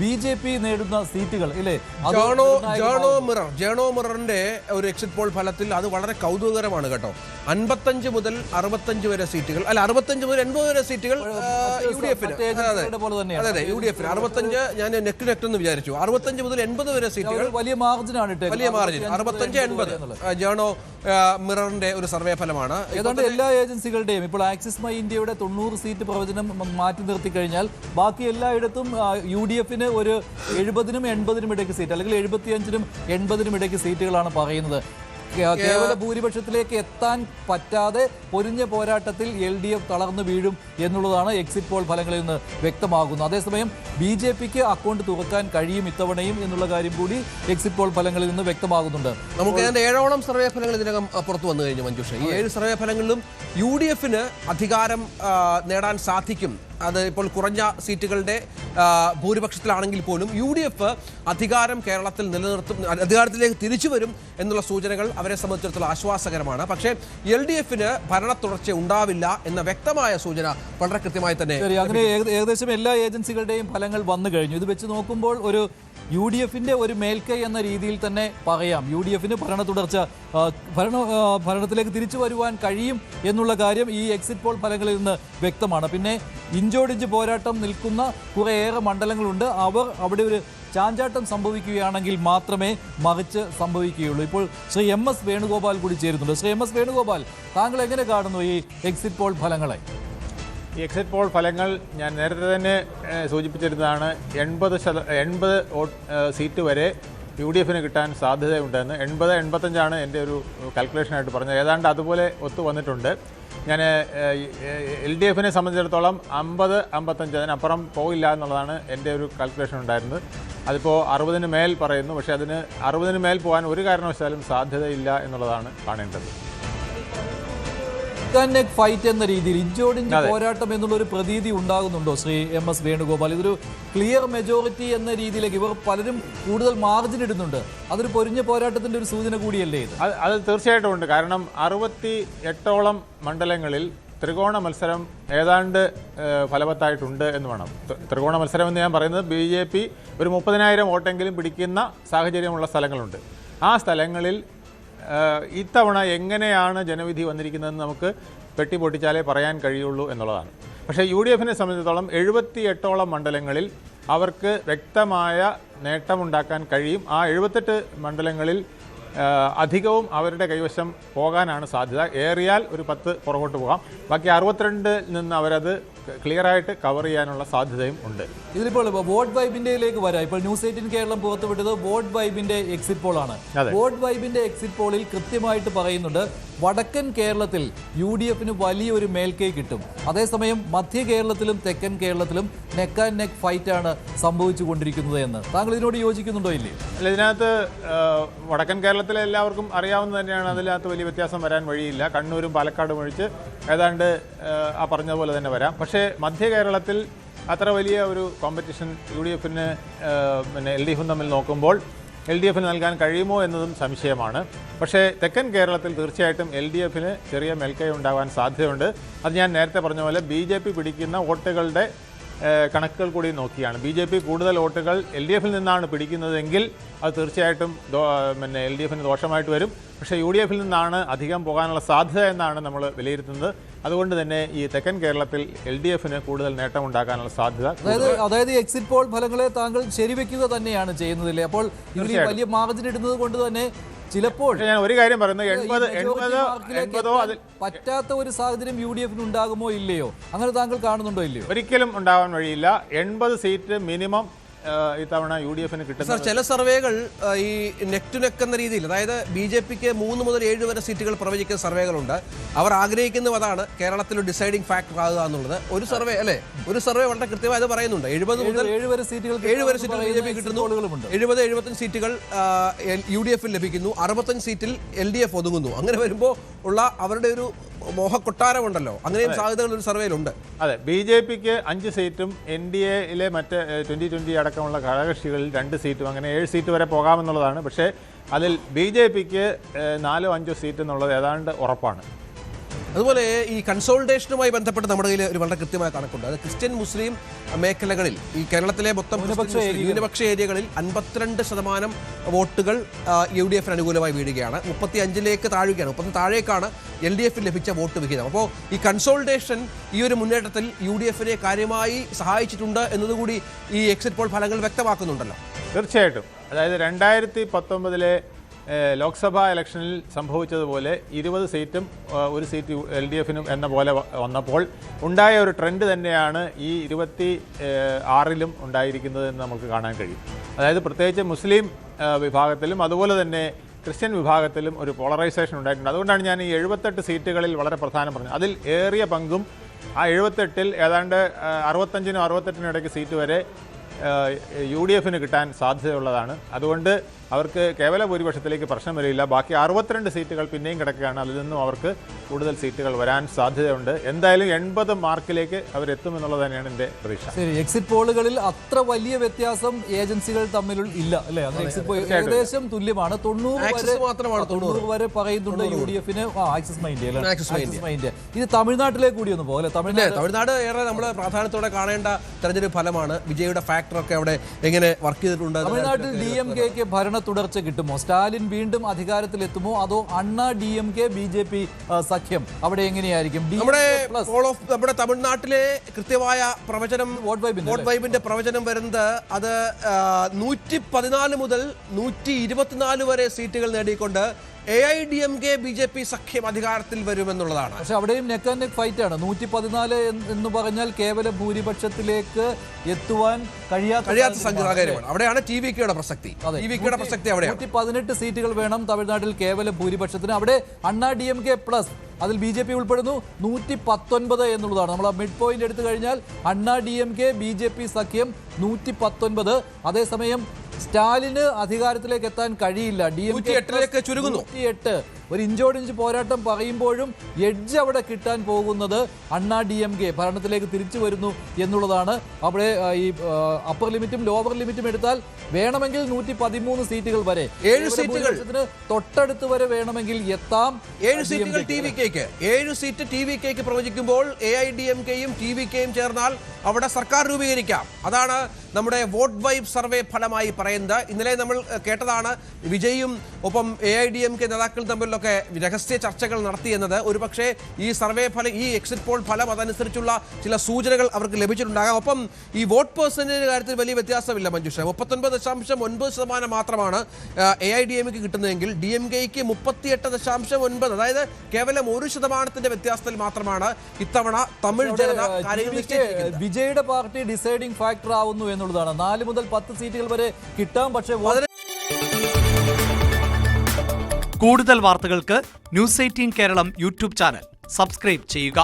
BJP നേടുന്ന സീറ്റുകൾ ഇല്ലേ? ജേണോ മിററിന്റെ ഒരു എക്സിറ്റ് പോൾ ഫലത്തിൽ അത് വളരെ കൗതുകകരമാണ് കേട്ടോ. 55 മുതൽ 65 വരെ സീറ്റുകൾ, അല്ല 65 മുതൽ 80 വരെ സീറ്റുകൾ UDF-ന്. അതെ, UDF 65 ഞാൻ നെറ്റ് എന്ന് വിചാരിച്ചു. 65 മുതൽ 80 വരെ സീറ്റുകൾ വലിയ മാർജിനാണ്. വലിയ മാർജിൻ 65-80 ജേണോ മിററിന്റെ ഒരു സർവേ ഫലമാണ്. ഏതാണ്ട് എല്ലാ ഏജൻസികളുടെയും ഇപ്പോൾ ആക്സിസ് മൈ ഇന്ത്യയുടെ 90 സീറ്റ് പ്രവചനം മാറ്റി നിർത്തി കഴിഞ്ഞാൽ ബാക്കി എല്ലായിടത്തും UDF-ന് ഒരു 70-നും 80-നും ഇടയ്ക്ക് സീറ്റ്, അല്ലെങ്കിൽ 75-നും 80-നും ഇടയ്ക്ക് സീറ്റുകളാണ് പറയുന്നത്. കേവല ഭൂരിപക്ഷത്തിലേക്ക് എത്താൻ പറ്റാതെ പൊരിഞ്ഞ പോരാട്ടത്തിൽ LDF തളർന്നു വീഴും എന്നുള്ളതാണ് എക്സിറ്റ് പോൾ ഫലങ്ങളിൽ നിന്ന് വ്യക്തമാകുന്നത്. അതേസമയം BJPക്ക് അക്കൗണ്ട് തുറക്കാൻ കഴിയും ഇത്തവണയും എന്നുള്ള കാര്യം കൂടി എക്സിറ്റ് പോൾ ഫലങ്ങളിൽ നിന്ന് വ്യക്തമാകുന്നുണ്ട്. നമുക്ക് ഏതാണ്ട് 7ഓളം സർവേ ഫലങ്ങൾ ഇതിനകം പുറത്തു വന്നു കഴിഞ്ഞു മഞ്ജുഷ. ഈ 7 സർവേ ഫലങ്ങളിലും UDF-ന് അധികാരം നേടാൻ സാധിക്കും. അത് ഇപ്പോൾ കുറഞ്ഞ സീറ്റുകളുടെ ഭൂരിപക്ഷത്തിലാണെങ്കിൽ പോലും UDF അധികാരം കേരളത്തിൽ നിലനിർത്തും, അധികാരത്തിലേക്ക് തിരിച്ചു വരും എന്നുള്ള സൂചനകൾ അവരെ സംബന്ധിച്ചിടത്തോളം ആശ്വാസകരമാണ്. പക്ഷേ LDF-ന് ഭരണ തുടർച്ച ഉണ്ടാവില്ല എന്ന വ്യക്തമായ സൂചന വളരെ കൃത്യമായി തന്നെ. അങ്ങനെ ഏകദേശം എല്ലാ ഏജൻസികളുടെയും ഫലങ്ങൾ വന്നു കഴിഞ്ഞു. ഇത് വെച്ച് നോക്കുമ്പോൾ ഒരു UDF-ന്റെ ഒരു മേൽക്കൈ എന്ന രീതിയിൽ തന്നെ പറയാം. UDF-ന് ഭരണ തുടർച്ച, ഭരണത്തിലേക്ക് തിരിച്ചു വരുവാൻ കഴിയും എന്നുള്ള കാര്യം ഈ എക്സിറ്റ് പോൾ ഫലങ്ങളിൽ നിന്ന് വ്യക്തമാണ്. പിന്നെ ഇഞ്ചോടിഞ്ച് പോരാട്ടം നിൽക്കുന്ന കുറേയേറെ മണ്ഡലങ്ങളുണ്ട്. അവർ അവിടെ ഒരു ചാഞ്ചാട്ടം സംഭവിക്കുകയാണെങ്കിൽ മാത്രമേ മറിച്ച് സംഭവിക്കുകയുള്ളൂ. ഇപ്പോൾ ശ്രീ MS വേണുഗോപാൽ കൂടി ചേരുന്നുണ്ട്. ശ്രീ MS വേണുഗോപാൽ, താങ്കൾ എങ്ങനെ കാണുന്നു ഈ എക്സിറ്റ് പോൾ ഫലങ്ങളെ? ഈ എക്സിറ്റ് പോൾ ഫലങ്ങൾ ഞാൻ നേരത്തെ തന്നെ സൂചിപ്പിച്ചിരുന്നതാണ്. 80 സീറ്റ് വരെ UDF-ന് കിട്ടാൻ സാധ്യതയുണ്ടെന്ന്. 80-85 എൻ്റെ ഒരു കാൽക്കുലേഷനായിട്ട് പറഞ്ഞത്. ഏതാണ്ട് അതുപോലെ ഒത്തു വന്നിട്ടുണ്ട്. ഞാൻ LDF-നെ സംബന്ധിച്ചിടത്തോളം 50-55 അതിനപ്പുറം പോയില്ല എന്നുള്ളതാണ് എൻ്റെ ഒരു കാൽക്കുലേഷൻ ഉണ്ടായിരുന്നത്. അതിപ്പോൾ 60-ന് മേൽ പറയുന്നു. പക്ഷേ അതിന് 60-ന് മേൽ പോകാൻ ഒരു കാരണവശാലും സാധ്യതയില്ല എന്നുള്ളതാണ് കാണേണ്ടത്. ഫൈറ്റ് എന്ന രീതിയിൽ ഇഞ്ചോടിഞ്ച് പോരാട്ടം എന്നുള്ള ഒരു പ്രതീതി ഉണ്ടാകുന്നുണ്ടോ ശ്രീ MS വേണുഗോപാൽ? ഇതൊരു ക്ലിയർ മെജോറിറ്റി എന്ന രീതിയിലേക്ക് ഇവർ പലരും കൂടുതൽ മാർജിൻ ഇടുന്നുണ്ട്. അതൊരു പൊരിഞ്ഞ പോരാട്ടത്തിന്റെ ഒരു സൂചന കൂടിയല്ലേ ഇത്? അത് തീർച്ചയായിട്ടും ഉണ്ട്. കാരണം 68ഓളം മണ്ഡലങ്ങളിൽ ത്രികോണ മത്സരം ഏതാണ്ട് ഫലവത്തായിട്ടുണ്ട് എന്ന് വേണം. ത്രികോണ മത്സരം എന്ന് ഞാൻ പറയുന്നത് BJP ഒരു 30,000 വോട്ടെങ്കിലും പിടിക്കുന്ന സാഹചര്യമുള്ള സ്ഥലങ്ങളുണ്ട്. ആ സ്ഥലങ്ങളിൽ ഇത്തവണ എങ്ങനെയാണ് ജനവിധി വന്നിരിക്കുന്നതെന്ന് നമുക്ക് പെട്ടി പൊട്ടിച്ചാലേ പറയാൻ കഴിയുള്ളൂ എന്നുള്ളതാണ്. പക്ഷേ UDF-നെ സംബന്ധിച്ചിടത്തോളം 78ഓളം മണ്ഡലങ്ങളിൽ അവർക്ക് വ്യക്തമായ നേട്ടമുണ്ടാക്കാൻ കഴിയും. ആ 78 മണ്ഡലങ്ങളിൽ അധികവും അവരുടെ കൈവശം പോകാനാണ് സാധ്യത. ഏറിയാൽ ഒരു 10 പുറകോട്ട് പോകാം. ബാക്കി 62 നിന്ന് അവരത് ക്ലിയറായിട്ട് കവർ ചെയ്യാനുള്ള സാധ്യതയും ഉണ്ട്. ഇതിലിപ്പോൾ വോട്ട് വൈബിന്റെയിലേക്ക് വരാം. ഇപ്പോൾ ന്യൂസ് 18 കേരളം പുറത്തുവിട്ടത് വോട്ട് വൈബിന്റെ എക്സിറ്റ് പോളാണ്. വോട്ട് വൈബിന്റെ എക്സിറ്റ് പോളിൽ കൃത്യമായിട്ട് പറയുന്നുണ്ട് വടക്കൻ കേരളത്തിൽ UDF-ന് വലിയൊരു മേൽക്കൈ കിട്ടും. അതേസമയം മധ്യ കേരളത്തിലും തെക്കൻ കേരളത്തിലും നെക്ക് ആൻഡ് നെക്ക് ഫൈറ്റാണ് സംഭവിച്ചു കൊണ്ടിരിക്കുന്നത് എന്ന്. താങ്കൾ ഇതിനോട് യോജിക്കുന്നുണ്ടോ ഇല്ലേ? അല്ല, ഇതിനകത്ത് വടക്കൻ കേരളത്തിലെ എല്ലാവർക്കും അറിയാവുന്നത് തന്നെയാണ്. അതിനകത്ത് വലിയ വ്യത്യാസം വരാൻ വഴിയില്ല. കണ്ണൂരും പാലക്കാടും ഒഴിച്ച് ഏതാണ്ട് ആ പറഞ്ഞതുപോലെ തന്നെ വരാം. പക്ഷേ മധ്യ കേരളത്തിൽ അത്ര വലിയ ഒരു കോമ്പറ്റീഷൻ UDF-ന് പിന്നെ LDF-ഉം തമ്മിൽ നോക്കുമ്പോൾ LDF-ന് നൽകാൻ കഴിയുമോ എന്നതും സംശയമാണ്. പക്ഷേ തെക്കൻ കേരളത്തിൽ തീർച്ചയായിട്ടും LDF-ന് ചെറിയ മേൽക്കൈ ഉണ്ടാകാൻ സാധ്യതയുണ്ട്. അത് ഞാൻ നേരത്തെ പറഞ്ഞ പോലെ BJP പിടിക്കുന്ന വോട്ടുകളുടെ കണക്കുകൾ കൂടി നോക്കിയാണ്. BJP കൂടുതൽ വോട്ടുകൾ LDF-ൽ നിന്നാണ് പിടിക്കുന്നതെങ്കിൽ അത് തീർച്ചയായിട്ടും പിന്നെ LDF-ന് ദോഷമായിട്ട് വരും. പക്ഷേ UDF-ൽ നിന്നാണ് അധികം പോകാനുള്ള സാധ്യത എന്നാണ് നമ്മൾ വിലയിരുത്തുന്നത്. അതുകൊണ്ട് തന്നെ ഈ തെക്കൻ കേരളത്തിൽ LDF-ന് കൂടുതൽ നേട്ടമുണ്ടാക്കാനുള്ള സാധ്യത. അതായത് എക്സിറ്റ് പോൾ ഫലങ്ങളെ താങ്കൾ ശരിവെക്കുക തന്നെയാണ് ചെയ്യുന്നതില്ലേ? അപ്പോൾ ഇതിൽ വലിയ മാർജിൻ ഇടുന്നത് കൊണ്ട് തന്നെ ചിലപ്പോൾ ഞാൻ ഒരു കാര്യം പറയുന്നത് 80-80 അതിൽ പറ്റാത്ത ഒരു സാഹചര്യം UDF-ന് ഉണ്ടാകുമോ ഇല്ലയോ? അങ്ങനെ താങ്കൾ കാണുന്നുണ്ടോ ഇല്ലയോ? ഒരിക്കലും ഉണ്ടാവാൻ വഴിയില്ല. 80 സീറ്റ് മിനിമം ഇത്തവണ UDF-ന് കിട്ടും. ചില സർവേകൾ ഈ നെക്ക് ടു നെക്ക് എന്ന രീതിയിൽ, അതായത് BJP-ക്ക് 3 മുതൽ 7 വരെ സീറ്റുകൾ പ്രവചിക്കുന്ന സർവേകളുണ്ട്. അവർ ആഗ്രഹിക്കുന്നത് അതാണ് കേരളത്തിൽ ഒരു ഡിസൈഡിംഗ് ഫാക്ടർ ആകുക എന്നുള്ളത്. ഒരു സർവേ അല്ലേ, ഒരു സർവേ വളരെ കൃത്യമായി അത് പറയുന്നുണ്ട്. 70 മുതൽ 7 വരെ സീറ്റുകൾ BJP കിട്ടുന്നു. 70-75 സീറ്റുകൾ UDF-ൽ ലഭിക്കുന്നു. 65 സീറ്റിൽ LDF ഒതുങ്ങുന്നു. അങ്ങനെ വരുമ്പോൾ ഉള്ള അവരുടെ ഒരു മോഹക്കൊട്ടാരമുണ്ടല്ലോ, അങ്ങനെയും സാധ്യതകൾ ഒരു സർവേയിലുണ്ട്. അതെ, BJP-ക്ക് 5 സീറ്റും NDA-യിലെ മറ്റ് 2020 അടക്കമുള്ള ഘടകകക്ഷികളിൽ 2 സീറ്റും, അങ്ങനെ 7 സീറ്റ് വരെ പോകാമെന്നുള്ളതാണ്. പക്ഷേ അതിൽ BJP-ക്ക് 4-5 സീറ്റ് എന്നുള്ളത് ഏതാണ്ട് ഉറപ്പാണ്. അതുപോലെ ഈ കൺസോൾട്ടേഷനുമായി ബന്ധപ്പെട്ട് നമ്മുടെ കയ്യിൽ ഒരു വളരെ കൃത്യമായ കണക്കുണ്ട്. അത് ക്രിസ്ത്യൻ മുസ്ലിം മേഖലകളിൽ ഈ കേരളത്തിലെ മൊത്തം ന്യൂനപക്ഷ ഏരിയകളിൽ 52% വോട്ടുകൾ UDF അനുകൂലമായി വീഴുകയാണ്. 35-ലേക്ക് താഴുകയാണ്. 30 താഴേക്കാണ് LDF ലഭിച്ച വോട്ട് വിഹിതം. അപ്പോൾ ഈ കൺസോൾട്ടേഷൻ ഈ ഒരു മുന്നേറ്റത്തിൽ UDF കാര്യമായി സഹായിച്ചിട്ടുണ്ട് എന്നതുകൂടി ഈ എക്സിറ്റ് പോൾ ഫലങ്ങൾ വ്യക്തമാക്കുന്നുണ്ടല്ലോ. തീർച്ചയായിട്ടും. അതായത് 2019 ലോക്സഭാ ഇലക്ഷനിൽ സംഭവിച്ചതുപോലെ 20 സീറ്റും 1 സീറ്റ് LDFനും എന്ന പോലെ വന്നപ്പോൾ ഉണ്ടായ ഒരു ട്രെൻഡ് തന്നെയാണ് ഈ 26-ലും ഉണ്ടായിരിക്കുന്നത് എന്ന് നമുക്ക് കാണാൻ കഴിയും. അതായത് പ്രത്യേകിച്ച് മുസ്ലിം വിഭാഗത്തിലും അതുപോലെ തന്നെ ക്രിസ്ത്യൻ വിഭാഗത്തിലും ഒരു പോളറൈസേഷൻ ഉണ്ടായിട്ടുണ്ട്. അതുകൊണ്ടാണ് ഞാൻ ഈ 78 സീറ്റുകളിൽ വളരെ പ്രധാനം പറഞ്ഞത്. അതിൽ ഏറിയ പങ്കും ആ 78-ൽ ഏതാണ്ട് 65-നും 68-നും ഇടയ്ക്ക് സീറ്റ് വരെ UDFന് കിട്ടാൻ സാധ്യതയുള്ളതാണ്. അതുകൊണ്ട് അവർക്ക് കേവല ഭൂരിപക്ഷത്തിലേക്ക് പ്രശ്നം വരില്ല. ബാക്കി 62 സീറ്റുകൾ പിന്നെയും കിടക്കുകയാണ്. അതിൽ നിന്നും അവർക്ക് കൂടുതൽ സീറ്റുകൾ വരാൻ സാധ്യതയുണ്ട്. എന്തായാലും 80 മാർക്കിലേക്ക് അവരെത്തുമെന്നുള്ളത് തന്നെയാണ് എൻ്റെ പ്രതീക്ഷ. ശരി, എക്സിറ്റ് പോളുകളിൽ അത്ര വലിയ വ്യത്യാസം ഏജൻസികൾ തമ്മിൽ ഇല്ല അല്ലേ? എക്സിറ്റ് പോൾ ഏകദേശം തുല്യമാണ്. 90 വരെ പറയുന്നുണ്ട് UDFന്. Axis mind. ഇത് തമിഴ്നാട്ടിലേക്ക് കൂടി ഒന്ന് പോലെ. തമിഴ്നാട് ഏറെ നമ്മൾ പ്രാധാന്യത്തോടെ കാണേണ്ട തെരഞ്ഞെടുപ്പ് ഫലമാണ്. വിജയുടെ ഫാക്ടറൊക്കെ അവിടെ എങ്ങനെ വർക്ക് ചെയ്തിട്ടുണ്ട്. തമിഴ്നാട്ടിൽ DMK-ക്ക് ഭരണ തുടർച്ച കിട്ടുമോ? സ്റ്റാലിൻ വീണ്ടും അധികാരത്തിലെത്തുമോ? അതോ അണ്ണാ DMK BJP സഖ്യം അവിടെ എങ്ങനെയായിരിക്കും? നമ്മുടെ തമിഴ്നാട്ടിലെ കൃത്യമായ പ്രവചനം, വോട്ട് വൈബിന്റെ പ്രവചനം വരുന്നത് അത് 114 മുതൽ 124 വരെ സീറ്റുകൾ നേടിക്കൊണ്ട് AIDMK BJP സഖ്യം അധികാരത്തിൽ വരുമെന്നുള്ളതാണ്. പക്ഷെ അവിടെയും നെക്ക് ആൻഡ് നെക്ക് ഫൈറ്റ് ആണ്. 114 എന്ന് പറഞ്ഞാൽ കേവല ഭൂരിപക്ഷത്തിലേക്ക് എത്തുവാൻ കഴിയാത്ത സംഘകാര്യമാണ്. അവിടെയാണ് TVKയുടെ പ്രസക്തി. അവിടെയാണ് 118 സീറ്റുകൾ വേണം തമിഴ്നാട്ടിൽ കേവല ഭൂരിപക്ഷത്തിന്. അവിടെ അണ്ണാ DMK പ്ലസ് അതിൽ BJP ഉൾപ്പെടുന്നു 119 എന്നുള്ളതാണ്. നമ്മൾ ആ മിഡ് പോയിന്റ് എടുത്തു കഴിഞ്ഞാൽ അണ്ണാ DMK BJP സഖ്യം 119. അതേസമയം സ്റ്റാലിന് അധികാരത്തിലേക്ക് എത്താൻ കഴിയില്ല. DMK ചുരുങ്ങുന്നു. 108. ഒരു ഇഞ്ചോടിഞ്ച് പോരാട്ടം പറയുമ്പോഴും എഡ്ജ് അവിടെ കിട്ടാൻ പോകുന്നത് അണ്ണാ DMK ഭരണത്തിലേക്ക് തിരിച്ചു വരുന്നു എന്നുള്ളതാണ്. അവിടെ ഈ അപ്പർ ലിമിറ്റും ലോവർ ലിമിറ്റും എടുത്താൽ വേണമെങ്കിൽ 113 സീറ്റുകൾ വരെ, 7 സീറ്റുകൾ തൊട്ടടുത്ത് വരെ വേണമെങ്കിൽ എത്താം. 7 സീറ്റുകൾ TVKക്ക്, 7 സീറ്റ് TVKക്ക് പ്രവചിക്കുമ്പോൾ AIDMKയും TVKയും ചേർന്നാൽ അവിടെ സർക്കാർ രൂപീകരിക്കാം. അതാണ് നമ്മുടെ വോട്ട് വൈബ് സർവേ ഫലമായി പറയുന്നത്. ഇന്നലെ നമ്മൾ കേട്ടതാണ് വിജയും ഒപ്പം AIDMK നേതാക്കൾ തമ്മിലൊക്കെ രഹസ്യ ചർച്ചകൾ നടത്തിയെന്നത്. ഒരുപക്ഷെ ഈ സർവേ ഫലം, ഈ എക്സിറ്റ് പോൾ ഫലം അതനുസരിച്ചുള്ള ചില സൂചനകൾ അവർക്ക് ലഭിച്ചിട്ടുണ്ടാകാം. ഒപ്പം ഈ വോട്ട് പേഴ്സൻറ്റേജ് കാര്യത്തിൽ വലിയ വ്യത്യാസമില്ല മഞ്ജുഷ. 39.9% മാത്രമാണ് AIDMK കിട്ടുന്നതെങ്കിൽ DMKക്ക് 38.9%. അതായത് കേവലം 1% വ്യത്യാസത്തിൽ മാത്രമാണ് ഇത്തവണ തമിഴ് ജനത കാര്യങ്ങൾ. വിജയുടെ പാർട്ടി ഡിസൈഡിംഗ് ഫാക്ടർ ആവുന്നു എന്നുള്ളതാണ്. 4 മുതൽ 10 സീറ്റുകൾ വരെ കിട്ടാം. പക്ഷേ കൂടുതൽ വാർത്തകൾക്ക് News 18 Keralam YouTube channel subscribe ചെയ്യുക.